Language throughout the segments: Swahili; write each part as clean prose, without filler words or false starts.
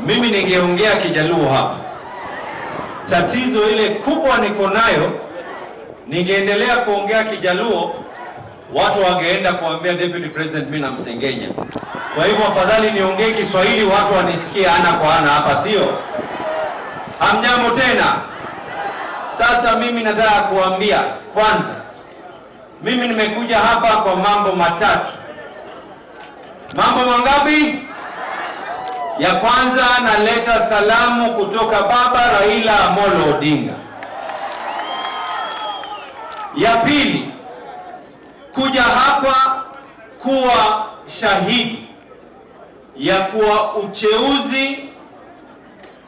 Mimi ningeongea Kijaluo hapa. Tatizo ile kubwa niko nayo, ningeendelea kuongea Kijaluo, watu wangeenda kuambia Deputy President mimi namsengenya. Kwa hivyo afadhali niongee Kiswahili watu wanisikie ana kwa ana hapa, sio? Hamjambo tena. Sasa mimi nataka kuambia kwanza, mimi nimekuja hapa kwa mambo matatu. Mambo mangapi? Ya kwanza, naleta salamu kutoka Baba Raila Amolo Odinga. Ya pili, kuja hapa kuwa shahidi ya kuwa uteuzi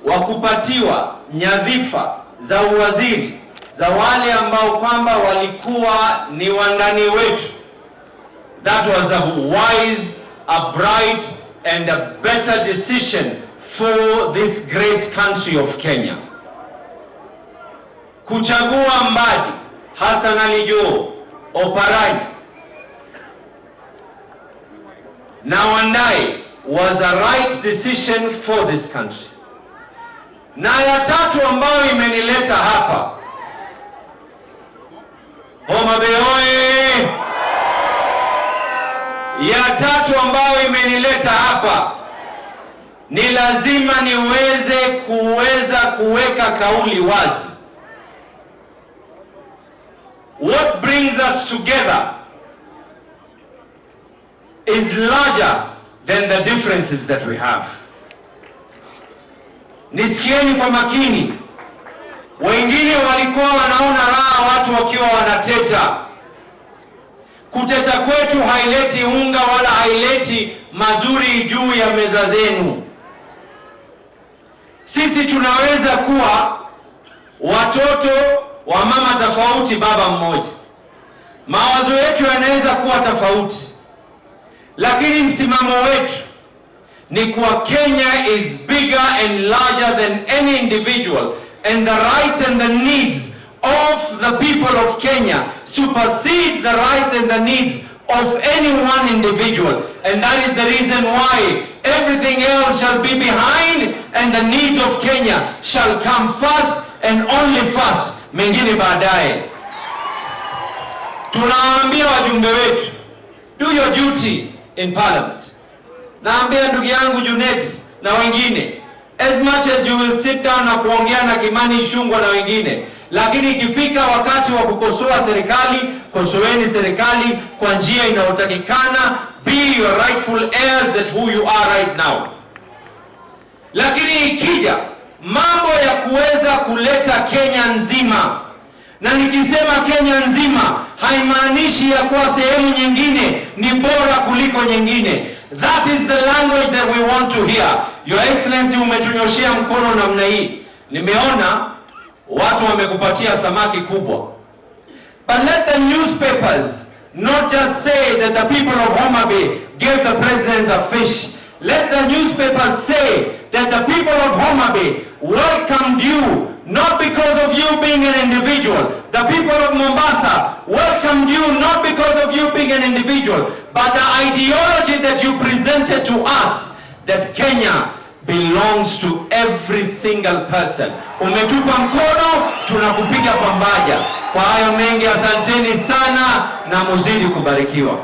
wa kupatiwa nyadhifa za uwaziri za wale ambao kwamba walikuwa ni wandani wetu. That was a wise, a bright and a better decision for this great country of Kenya. Kuchagua Mbadi, Hassan Ali Joho, Oparanya na Wandai was a right decision for this country. Na ya tatu ambayo imenileta hapa, Homa Bay oye! Ya tatu ambayo imenileta hapa, ni lazima niweze kuweka kauli wazi. What brings us together is larger than the differences that we have. Nisikieni kwa makini. Wengine walikuwa wanaona raha watu wakiwa wanateta. Kuteta kwetu haileti unga wala haileti mazuri juu ya meza zenu. Sisi tunaweza kuwa watoto wa mama tofauti, baba mmoja. Mawazo yetu yanaweza kuwa tofauti, lakini msimamo wetu ni kuwa Kenya is bigger and larger than any individual, and the rights and the needs of the people of Kenya supersede the rights and the needs of any one individual. And that is the reason why everything else shall be behind and the needs of Kenya shall come first and only first, mengine baadaye. Tunawaambia wajumbe wetu, do your duty in parliament. Naambia ndugu yangu Junet na wengine, as much as you will sit down na kuongea na Kimani Ichung'wah na wengine, lakini ikifika wakati wa kukosoa serikali, kosoeni serikali kwa njia inayotakikana. Be your rightful heirs that who you are right now. Lakini ikija mambo ya kuweza kuleta Kenya nzima, na nikisema Kenya nzima haimaanishi ya kuwa sehemu nyingine ni bora kuliko nyingine. That is the language that we want to hear. Your Excellency, umetunyoshia mkono namna hii. Nimeona watu wamekupatia samaki kubwa. But let the newspapers not just say that the people of Homa Bay gave the president a fish. Let the newspapers say that the people of Homa Bay welcomed you, not because of you being an individual. The people of Mombasa welcomed you not because of you being an individual, but the ideology that you presented to us, that Kenya belongs to every single person. Umetupa mkono, tunakupiga pamoja. Kwa hayo mengi, asanteni sana na muzidi kubarikiwa.